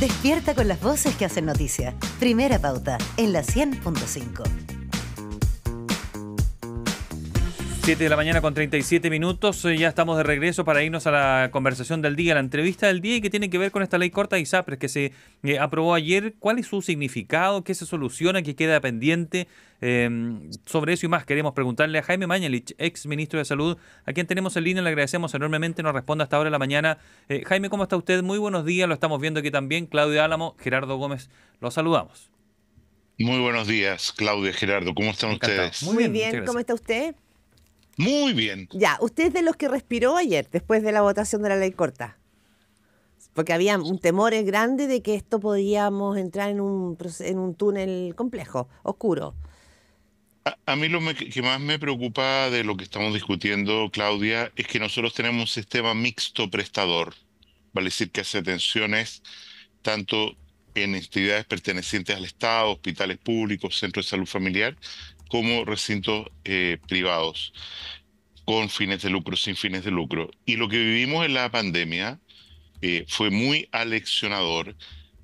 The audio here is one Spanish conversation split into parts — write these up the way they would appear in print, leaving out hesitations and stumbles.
Despierta con las voces que hacen noticia. Primera Pauta, en la 100.5. 7 de la mañana con 37 minutos. Ya estamos de regreso para irnos a la conversación del día, la entrevista del día, y que tiene que ver con esta ley corta de ISAPRES que se aprobó ayer. ¿Cuál es su significado? ¿Qué se soluciona? ¿Qué queda pendiente? Sobre eso y más queremos preguntarle a Jaime Mañalich, ex ministro de Salud, a quien tenemos en línea. Le agradecemos enormemente, nos responde hasta ahora de la mañana. Jaime, ¿cómo está usted? Muy buenos días, lo estamos viendo aquí también. Claudia Álamo, Gerardo Gómez, los saludamos. Muy buenos días, Claudia, Gerardo. ¿Cómo están Encantado. ustedes? Muy bien, muchas gracias. ¿cómo está usted? Muy bien. Ya, usted es de los que respiró ayer, después de la votación de la ley corta. Porque había un temor grande de que esto podíamos entrar en un túnel complejo, oscuro. A mí que más me preocupa de lo que estamos discutiendo, Claudia, es que nosotros tenemos un sistema mixto prestador. Vale decir que hace atenciones tanto en entidades pertenecientes al Estado, hospitales públicos, centros de salud familiar, como recintos privados, con fines de lucro, sin fines de lucro. Y lo que vivimos en la pandemia fue muy aleccionador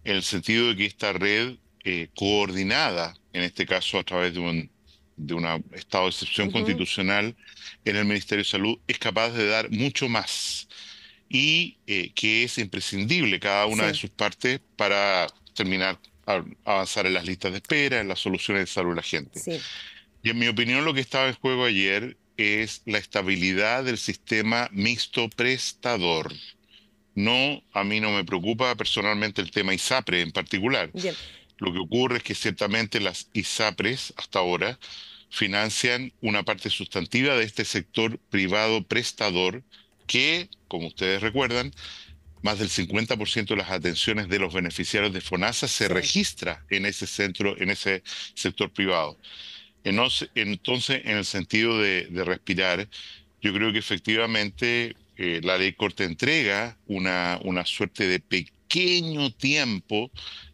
en el sentido de que esta red coordinada, en este caso a través de un estado de excepción constitucional en el Ministerio de Salud, es capaz de dar mucho más y que es imprescindible cada una de sus partes para avanzar en las listas de espera, en las soluciones de salud de la gente. Sí. Y en mi opinión lo que estaba en juego ayer es la estabilidad del sistema mixto prestador. No, a mí no me preocupa personalmente el tema ISAPRE en particular. Bien. Lo que ocurre es que ciertamente las ISAPRES hasta ahora financian una parte sustantiva de este sector privado prestador que, como ustedes recuerdan, más del 50% de las atenciones de los beneficiarios de FONASA se registra en ese sector privado. Entonces, en el sentido de respirar, yo creo que efectivamente la ley corta entrega una suerte de pequeño tiempo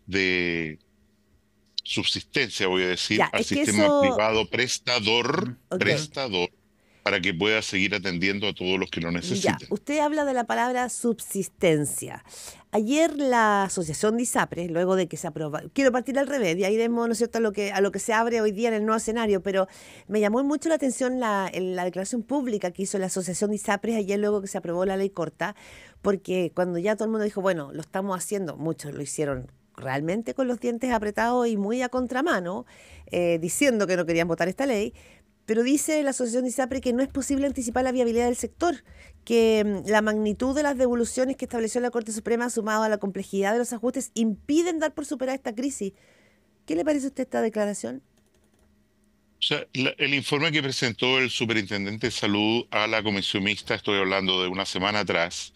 de subsistencia, voy a decir, Ya, al es que sistema eso... privado prestador, Ok. para que pueda seguir atendiendo a todos los que lo Ya, necesiten. usted habla de la palabra subsistencia. Ayer la Asociación de ISAPRES, luego de que se aprobó, quiero partir al revés, y ahí iremos, ¿no es cierto?, a lo que se abre hoy día en el nuevo escenario, pero me llamó mucho la atención la declaración pública que hizo la Asociación de ISAPRES ayer luego que se aprobó la ley corta, porque cuando ya todo el mundo dijo, bueno, lo estamos haciendo, muchos lo hicieron realmente con los dientes apretados y muy a contramano, diciendo que no querían votar esta ley. Pero dice la Asociación de ISAPRE que no es posible anticipar la viabilidad del sector, que la magnitud de las devoluciones que estableció la Corte Suprema, sumado a la complejidad de los ajustes, impiden dar por superada esta crisis. ¿Qué le parece a usted esta declaración? O sea, el informe que presentó el superintendente de salud a la comisión mixta, estoy hablando de una semana atrás,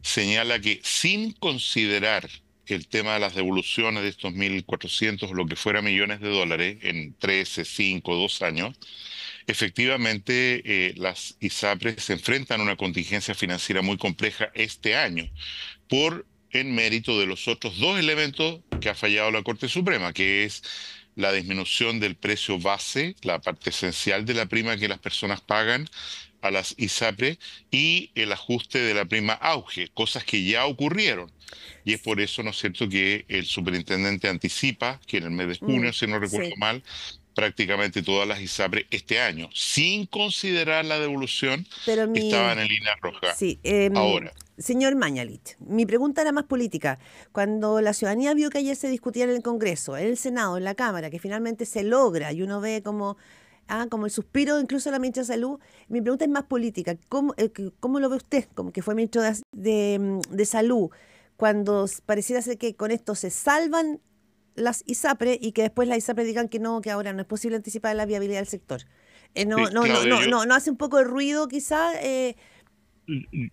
señala que sin considerar el tema de las devoluciones de estos 1.400 o lo que fuera millones de dólares en 13, 5, 2 años, efectivamente las ISAPRES se enfrentan a una contingencia financiera muy compleja este año, en mérito de los otros dos elementos que ha fallado la Corte Suprema, que es la disminución del precio base, la parte esencial de la prima que las personas pagan a las ISAPRES, y el ajuste de la prima auge, cosas que ya ocurrieron. Y es por eso, ¿no es cierto?, que el superintendente anticipa que en el mes de junio, si no recuerdo Sí. mal, prácticamente todas las ISAPRES este año, sin considerar la devolución, Pero estaban en línea roja. Sí, Ahora, señor Mañalich, mi pregunta era más política. Cuando la ciudadanía vio que ayer se discutía en el Congreso, en el Senado, en la Cámara, que finalmente se logra y uno ve como el suspiro incluso de la ministra de Salud, mi pregunta es más política. ¿Cómo lo ve usted, como que fue ministro de Salud, cuando pareciera ser que con esto se salvan las ISAPRE y que después las ISAPRE digan que no, que ahora no es posible anticipar la viabilidad del sector? sí, Claudia, ¿No hace un poco de ruido quizá?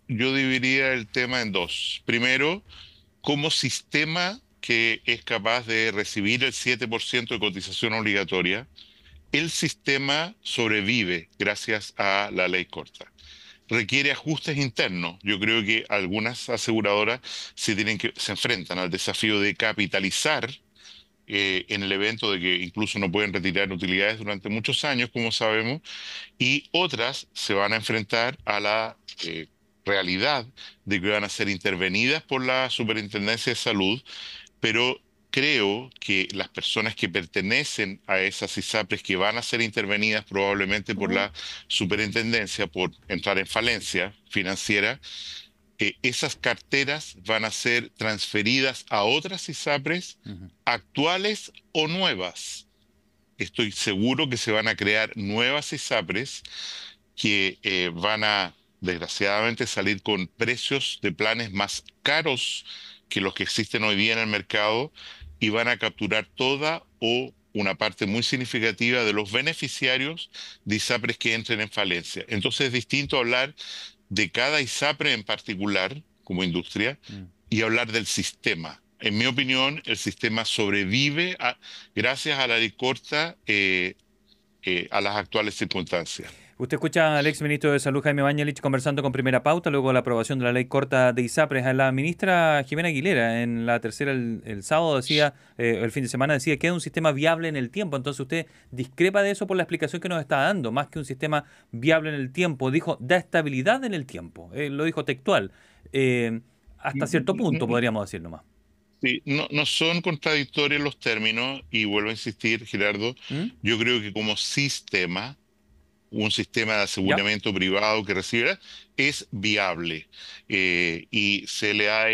yo dividiría el tema en dos. Primero, como sistema que es capaz de recibir el 7% de cotización obligatoria, el sistema sobrevive gracias a la ley corta. Requiere ajustes internos. Yo creo que algunas aseguradoras se enfrentan al desafío de capitalizar en el evento de que incluso no pueden retirar utilidades durante muchos años, como sabemos, y otras se van a enfrentar a la realidad de que van a ser intervenidas por la Superintendencia de Salud pero creo que las personas que pertenecen a esas ISAPRES que van a ser intervenidas probablemente por Ujú. la superintendencia, por entrar en falencia financiera, esas carteras van a ser transferidas a otras ISAPRES Ujú. actuales o nuevas. Estoy seguro que se van a crear nuevas ISAPRES que van a, desgraciadamente, salir con precios de planes más caros que los que existen hoy día en el mercado y van a capturar toda o una parte muy significativa de los beneficiarios de ISAPRES que entren en falencia. Entonces es distinto hablar de cada ISAPRE en particular como industria Mm. y hablar del sistema. En mi opinión, el sistema sobrevive gracias a la ley corta a las actuales circunstancias. Usted escucha al ex ministro de Salud, Jaime Mañalich, conversando con Primera Pauta, luego de la aprobación de la ley corta de ISAPRES. A la ministra Jimena Aguilera, en la tercera el sábado decía, el fin de semana decía que es un sistema viable en el tiempo. Entonces usted discrepa de eso por la explicación que nos está dando. Más que un sistema viable en el tiempo, dijo, da estabilidad en el tiempo. Lo dijo textual. Hasta cierto punto, podríamos decir nomás. Sí, no, no son contradictorios los términos y vuelvo a insistir, Gerardo, ¿Mm? yo creo que como sistema, un sistema de ¿Ya? aseguramiento privado que recibe es viable y se le ha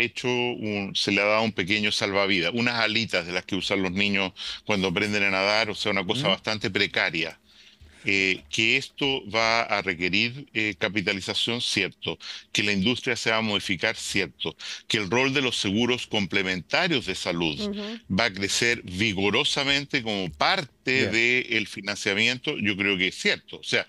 se le ha dado un pequeño salvavidas, unas alitas de las que usan los niños cuando aprenden a nadar, o sea, una cosa ¿Mm? bastante precaria. Que esto va a requerir capitalización, cierto, que la industria se va a modificar, cierto, que el rol de los seguros complementarios de salud Ujú. va a crecer vigorosamente como parte Bien. del financiamiento, yo creo que es cierto. O sea,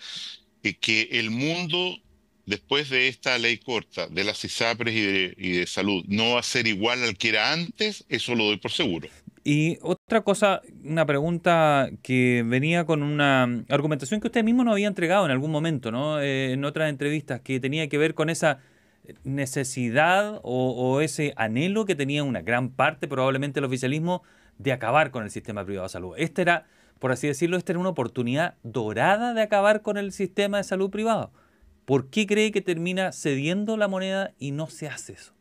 que el mundo, después de esta ley corta de las ISAPRES y de salud, no va a ser igual al que era antes, eso lo doy por seguro. Y otra cosa, una pregunta que venía con una argumentación que usted mismo nos había entregado en algún momento, ¿no? En otras entrevistas, que tenía que ver con esa necesidad o ese anhelo que tenía una gran parte, probablemente, del oficialismo de acabar con el sistema privado de salud. Esta era, por así decirlo, esta era una oportunidad dorada de acabar con el sistema de salud privado. ¿Por qué cree que termina cediendo la moneda y no se hace eso?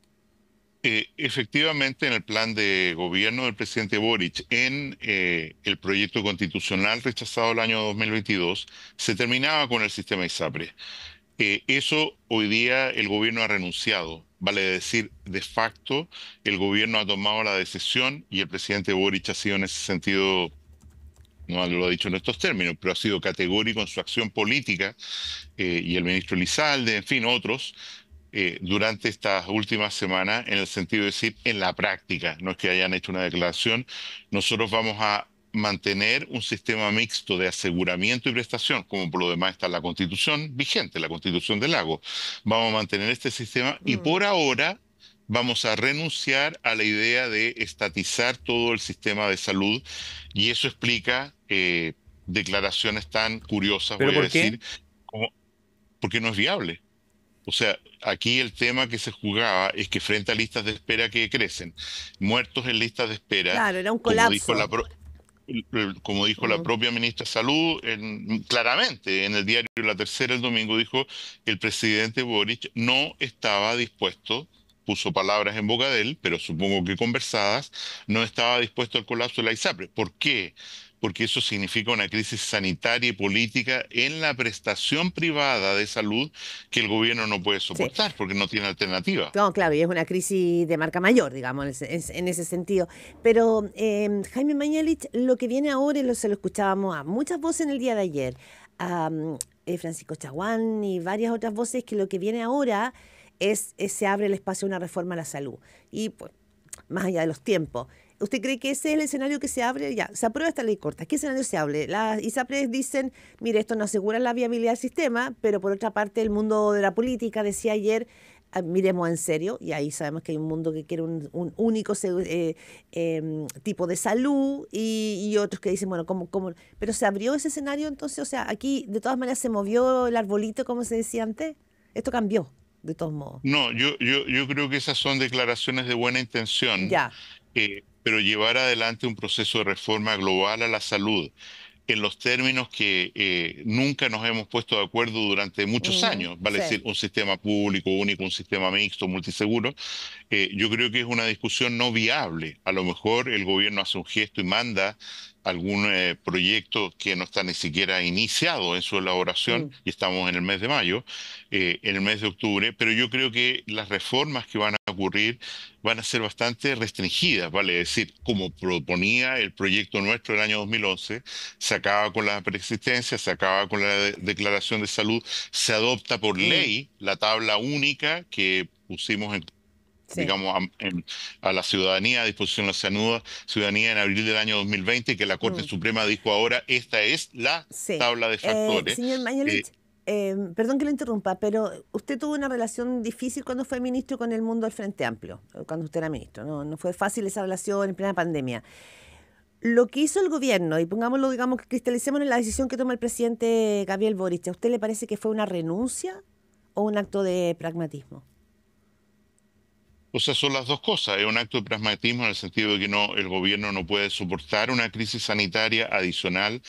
Efectivamente, en el plan de gobierno del presidente Boric, en el proyecto constitucional rechazado el año 2022, se terminaba con el sistema ISAPRE. Eso hoy día el gobierno ha renunciado. Vale decir, de facto, el gobierno ha tomado la decisión y el presidente Boric ha sido en ese sentido, no lo ha dicho en estos términos, pero ha sido categórico en su acción política, y el ministro Elizalde, en fin, otros, durante estas últimas semanas, en el sentido de decir, en la práctica, no es que hayan hecho una declaración, nosotros vamos a mantener un sistema mixto de aseguramiento y prestación, como por lo demás está la Constitución vigente, la Constitución del Lago. Vamos a mantener este sistema y Mm. por ahora vamos a renunciar a la idea de estatizar todo el sistema de salud y eso explica declaraciones tan curiosas, ¿Pero voy a por qué? decir, como porque no es viable. O sea, aquí el tema que se jugaba es que frente a listas de espera que crecen, muertos en listas de espera, Claro, era un como dijo colapso. como dijo la Mm. propia ministra de Salud, claramente en el diario La Tercera el domingo dijo que el presidente Boric no estaba dispuesto, puso palabras en boca de él, pero supongo que conversadas, no estaba dispuesto al colapso de la ISAPRE. ¿Por qué? Porque eso significa una crisis sanitaria y política en la prestación privada de salud que el gobierno no puede Sí. soportar porque no tiene alternativa. No, claro, y es una crisis de marca mayor, digamos, en ese sentido. Pero Jaime Mañalich, lo que viene ahora, y se lo escuchábamos a muchas voces en el día de ayer, a Francisco Chaguán y varias otras voces, que lo que viene ahora se abre el espacio a una reforma a la salud. Y pues, más allá de los tiempos. ¿Usted cree que ese es el escenario que se abre? Ya, se aprueba esta ley corta. ¿Qué escenario se abre? Las ISAPRES dicen, mire, esto no asegura la viabilidad del sistema, pero por otra parte el mundo de la política decía ayer, miremos en serio, y ahí sabemos que hay un mundo que quiere un único tipo de salud y otros que dicen, bueno, ¿cómo? Pero se abrió ese escenario entonces, o sea, aquí de todas maneras se movió el arbolito, como se decía antes. Esto cambió, de todos modos. No, yo creo que esas son declaraciones de buena intención, Ya. pero llevar adelante un proceso de reforma global a la salud en los términos que nunca nos hemos puesto de acuerdo durante muchos años, vale Sí. decir, un sistema público único, un sistema mixto, multiseguro. Yo creo que es una discusión no viable. A lo mejor el gobierno hace un gesto y manda algún proyecto que no está ni siquiera iniciado en su elaboración, y estamos en el mes de mayo, en el mes de octubre, pero yo creo que las reformas que van a ocurrir van a ser bastante restringidas, vale decir, como proponía el proyecto nuestro del año 2011, se acaba con la preexistencia, se acaba con la declaración de salud, se adopta por ley la tabla única que pusimos en, Sí. digamos, a la ciudadanía, a disposición de la ciudadanía en abril del año 2020, que la Corte Suprema dijo ahora, esta es la Sí. tabla de factores. Señor Mañalich, perdón que lo interrumpa, pero usted tuvo una relación difícil cuando fue ministro con el mundo del Frente Amplio, cuando usted era ministro. No fue fácil esa relación en plena pandemia. Lo que hizo el gobierno, y pongámoslo, digamos, que cristalicemos en la decisión que toma el presidente Gabriel Boric, ¿a usted le parece que fue una renuncia o un acto de pragmatismo? O sea, son las dos cosas. Es un acto de pragmatismo en el sentido de que el gobierno no puede soportar una crisis sanitaria adicional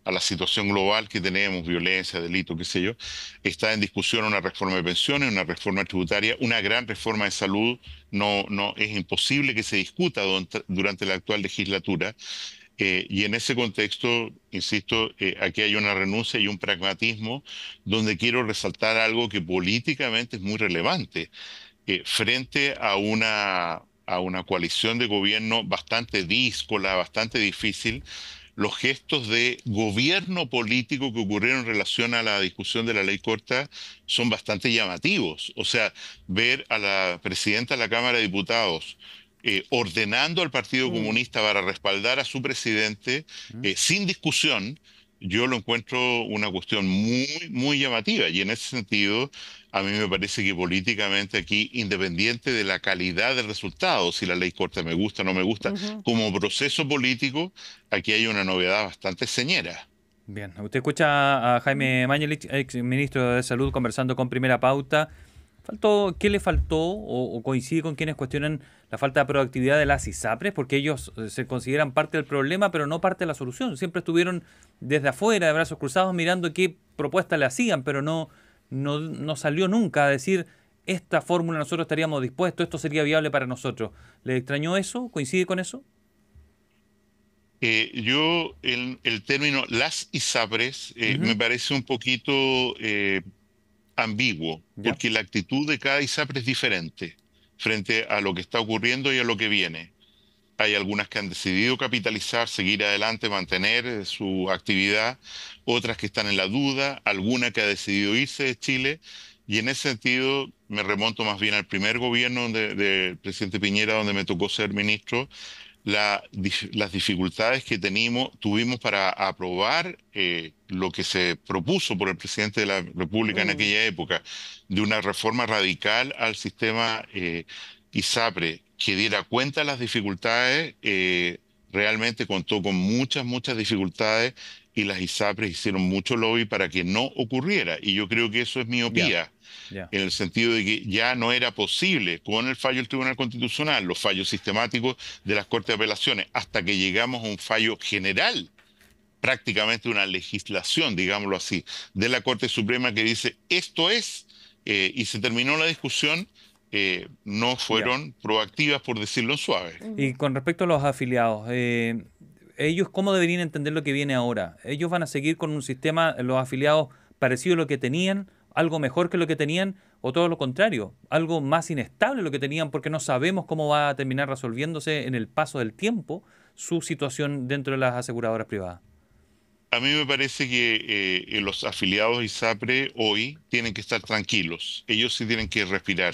a la situación global que tenemos, violencia, delito, qué sé yo. Está en discusión una reforma de pensiones, una reforma tributaria, una gran reforma de salud. No, es imposible que se discuta durante la actual legislatura. Y en ese contexto, insisto, aquí hay una renuncia y un pragmatismo donde quiero resaltar algo que políticamente es muy relevante. Frente a una coalición de gobierno bastante díscola, bastante difícil, los gestos de gobierno político que ocurrieron en relación a la discusión de la ley corta son bastante llamativos. O sea, ver a la presidenta de la Cámara de Diputados ordenando al Partido Comunista para respaldar a su presidente sin discusión, yo lo encuentro una cuestión muy, muy llamativa. Y en ese sentido, a mí me parece que políticamente aquí, independiente de la calidad del resultado, si la ley corta me gusta o no me gusta, como proceso político, aquí hay una novedad bastante señera. Bien, usted escucha a Jaime Mañalich, ex ministro de Salud, conversando con Primera Pauta. ¿Qué le faltó o coincide con quienes cuestionan la falta de proactividad de las ISAPRES? Porque ellos se consideran parte del problema, pero no parte de la solución. Siempre estuvieron desde afuera, de brazos cruzados, mirando qué propuesta le hacían, pero no salió nunca a decir, esta fórmula nosotros estaríamos dispuestos, esto sería viable para nosotros. ¿Le extrañó eso? ¿Coincide con eso? El término las ISAPRES me parece un poquito ambiguo, ¿Ya? porque la actitud de cada ISAPRE es diferente frente a lo que está ocurriendo y a lo que viene. Hay algunas que han decidido capitalizar, seguir adelante, mantener su actividad, otras que están en la duda, alguna que ha decidido irse de Chile, y en ese sentido me remonto más bien al primer gobierno del presidente Piñera, donde me tocó ser ministro, las dificultades que tuvimos para aprobar lo que se propuso por el presidente de la República en aquella época, de una reforma radical al sistema ISAPRE, que diera cuenta de las dificultades, realmente contó con muchas, muchas dificultades y las ISAPRES hicieron mucho lobby para que no ocurriera. Y yo creo que eso es miopía. Ya. En el sentido de que ya no era posible, con el fallo del Tribunal Constitucional, los fallos sistemáticos de las Cortes de Apelaciones, hasta que llegamos a un fallo general, prácticamente una legislación, digámoslo así, de la Corte Suprema que dice esto es, y se terminó la discusión, no fueron proactivas, por decirlo suave. Y con respecto a los afiliados, ¿ellos cómo deberían entender lo que viene ahora? ¿Ellos van a seguir con un sistema, los afiliados, parecido a lo que tenían, algo mejor que lo que tenían, o todo lo contrario, algo más inestable de lo que tenían, porque no sabemos cómo va a terminar resolviéndose en el paso del tiempo su situación dentro de las aseguradoras privadas? A mí me parece que los afiliados ISAPRE hoy tienen que estar tranquilos. Ellos sí tienen que respirar.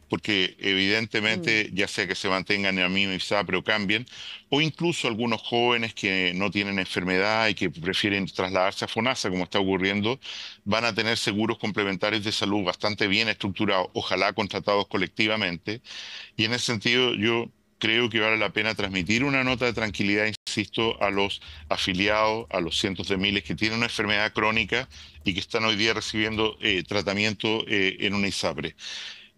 Porque evidentemente, ya sea que se mantengan en la misma ISAPRE o cambien, o incluso algunos jóvenes que no tienen enfermedad y que prefieren trasladarse a FONASA, como está ocurriendo, van a tener seguros complementarios de salud bastante bien estructurados, ojalá contratados colectivamente. Y en ese sentido, yo creo que vale la pena transmitir una nota de tranquilidad, insisto, a los afiliados, a los cientos de miles que tienen una enfermedad crónica y que están hoy día recibiendo tratamiento en una ISAPRE.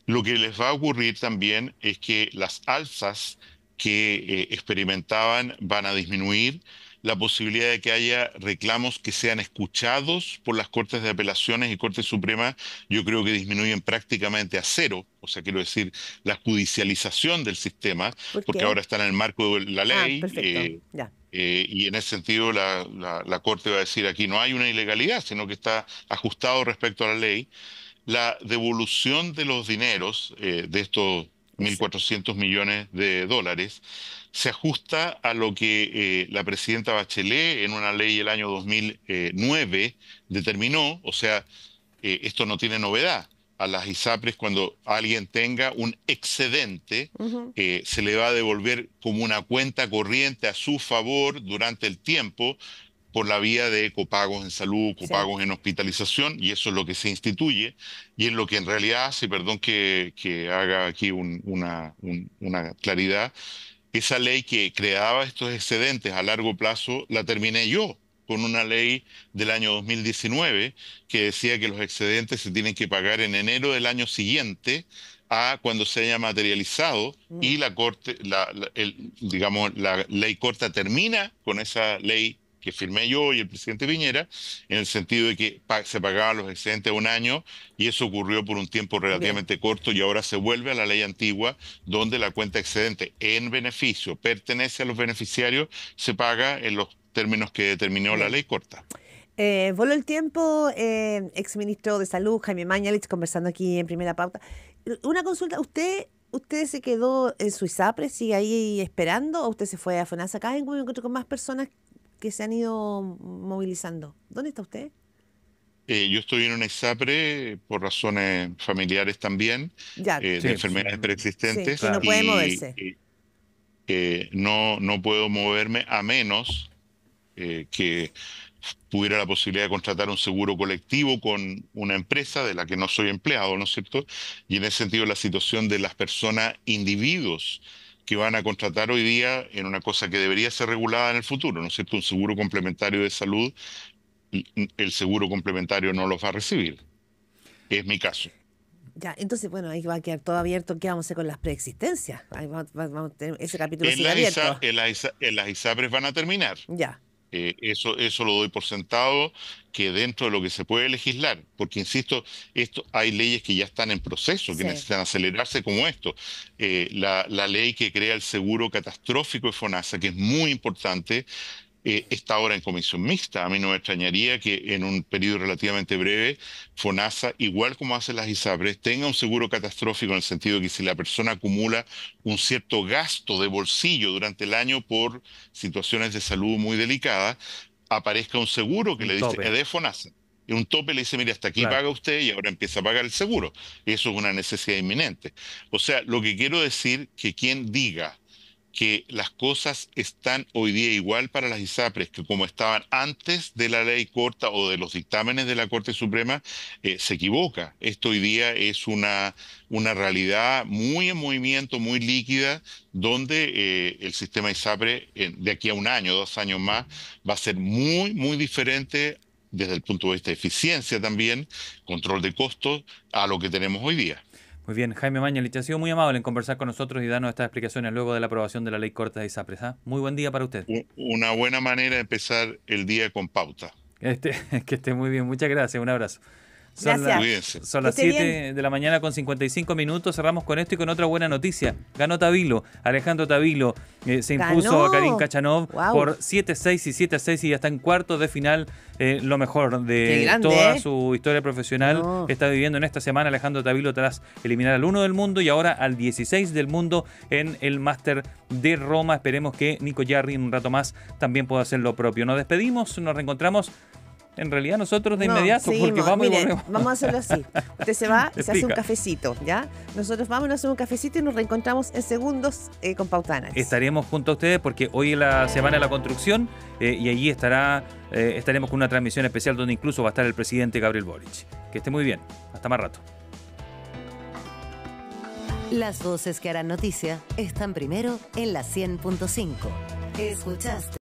Lo que les va a ocurrir también es que las alzas que experimentaban van a disminuir la posibilidad de que haya reclamos que sean escuchados por las Cortes de Apelaciones y Corte Suprema, yo creo que disminuyen prácticamente a cero. O sea, quiero decir, la judicialización del sistema, ¿Por porque qué? ahora está en el marco de la Ah, ley. perfecto. Ya. Y en ese sentido la Corte va a decir aquí no hay una ilegalidad, sino que está ajustado respecto a la ley. La devolución de los dineros, de estos Eso. 1.400 millones de dólares, se ajusta a lo que la presidenta Bachelet en una ley el año 2009 determinó. O sea, esto no tiene novedad. A las ISAPRES, cuando alguien tenga un excedente, Ujú. se le va a devolver como una cuenta corriente a su favor durante el tiempo por la vía de copagos en salud, Sí. copagos en hospitalización, y eso es lo que se instituye, y es lo que en realidad hace, perdón que haga aquí una claridad, esa ley que creaba estos excedentes a largo plazo la terminé yo con una ley del año 2019 que decía que los excedentes se tienen que pagar en enero del año siguiente a cuando se haya materializado, y la Corte, digamos, la ley corta termina con esa ley que firmé yo y el presidente Piñera, en el sentido de que se pagaban los excedentes a un año, y eso ocurrió por un tiempo Bien. relativamente corto, y ahora se vuelve a la ley antigua, donde la cuenta excedente en beneficio pertenece a los beneficiarios, se paga en los términos que determinó la Bien. ley corta. Voló el tiempo, exministro de Salud, Jaime Mañalich, conversando aquí en Primera Pauta. Una consulta, ¿usted se quedó en su ISAPRE, sigue ahí esperando, o usted se fue a FONASA? Acá me encuentro con más personas que se han ido movilizando. ¿Dónde está usted? Yo estoy en una ISAPRE por razones familiares también, Ya, de Sí, enfermedades sí, preexistentes, que no puede moverse. no puedo moverme a menos que tuviera la posibilidad de contratar un seguro colectivo con una empresa de la que no soy empleado, ¿no es cierto? Y en ese sentido la situación de las personas, individuos que van a contratar hoy día en una cosa que debería ser regulada en el futuro, ¿no es cierto? Un seguro complementario de salud, el seguro complementario no los va a recibir. Es mi caso. Ya, entonces, bueno, ahí va a quedar todo abierto. ¿Qué vamos a hacer con las preexistencias? Ahí vamos a tener ese capítulo En sigue las, abierto. en las ISAPRES van a terminar. Ya, Eso lo doy por sentado, que dentro de lo que se puede legislar, porque insisto, hay leyes que ya están en proceso, que sí. necesitan acelerarse como esto. La ley que crea el seguro catastrófico de FONASA, que es muy importante, está ahora en comisión mixta. A mí no me extrañaría que en un periodo relativamente breve FONASA, igual como hacen las ISAPRES, tenga un seguro catastrófico, en el sentido de que si la persona acumula un cierto gasto de bolsillo durante el año por situaciones de salud muy delicadas, aparezca un seguro que Un le dice, tope. es de FONASA. Y un tope le dice, mire, hasta aquí Claro. paga usted, y ahora empieza a pagar el seguro. Eso es una necesidad inminente. O sea, lo que quiero decir, que quien diga que las cosas están hoy día igual para las ISAPRES que como estaban antes de la ley corta o de los dictámenes de la Corte Suprema, se equivoca. Esto hoy día es una realidad muy en movimiento, muy líquida, donde el sistema ISAPRE de aquí a un año, 2 años más, va a ser muy, muy diferente desde el punto de vista de eficiencia también, control de costos, a lo que tenemos hoy día. Muy bien, Jaime Mañalich, ha sido muy amable en conversar con nosotros y darnos estas explicaciones luego de la aprobación de la ley corta de ISAPRES. ¿Ah? Muy buen día para usted. Una buena manera de empezar el día con pauta. Que esté muy bien, muchas gracias, un abrazo. Gracias. Cuídense. Son Que las esté 7 bien. de la mañana con 55 minutos. Cerramos con esto y con otra buena noticia. Ganó Tavilo. Alejandro Tavilo se impuso Ganó. a Karim Kachanov Guau. por 7-6 y 7-6 y ya está en cuartos de final. Lo mejor Qué de grande, toda ¿eh? su historia profesional No. que está viviendo en esta semana Alejandro Tavilo, tras eliminar al 1 del mundo y ahora al 16 del mundo en el Máster de Roma. Esperemos que Nico Jarry en un rato más también pueda hacer lo propio. Nos despedimos, nos reencontramos. En realidad nosotros de No, inmediato, seguimos. porque vamos Mire, y volvemos. vamos a hacerlo así. Usted se va y se hace un Explica. cafecito, ¿ya? Nosotros vamos, nos hacemos un cafecito y nos reencontramos en segundos con Pauta Análisis. Estaremos junto a ustedes porque hoy es la Semana de la Construcción y allí estaremos con una transmisión especial donde incluso va a estar el presidente Gabriel Boric. Que esté muy bien. Hasta más rato. Las voces que harán noticia están primero en la 100.5. Escuchaste.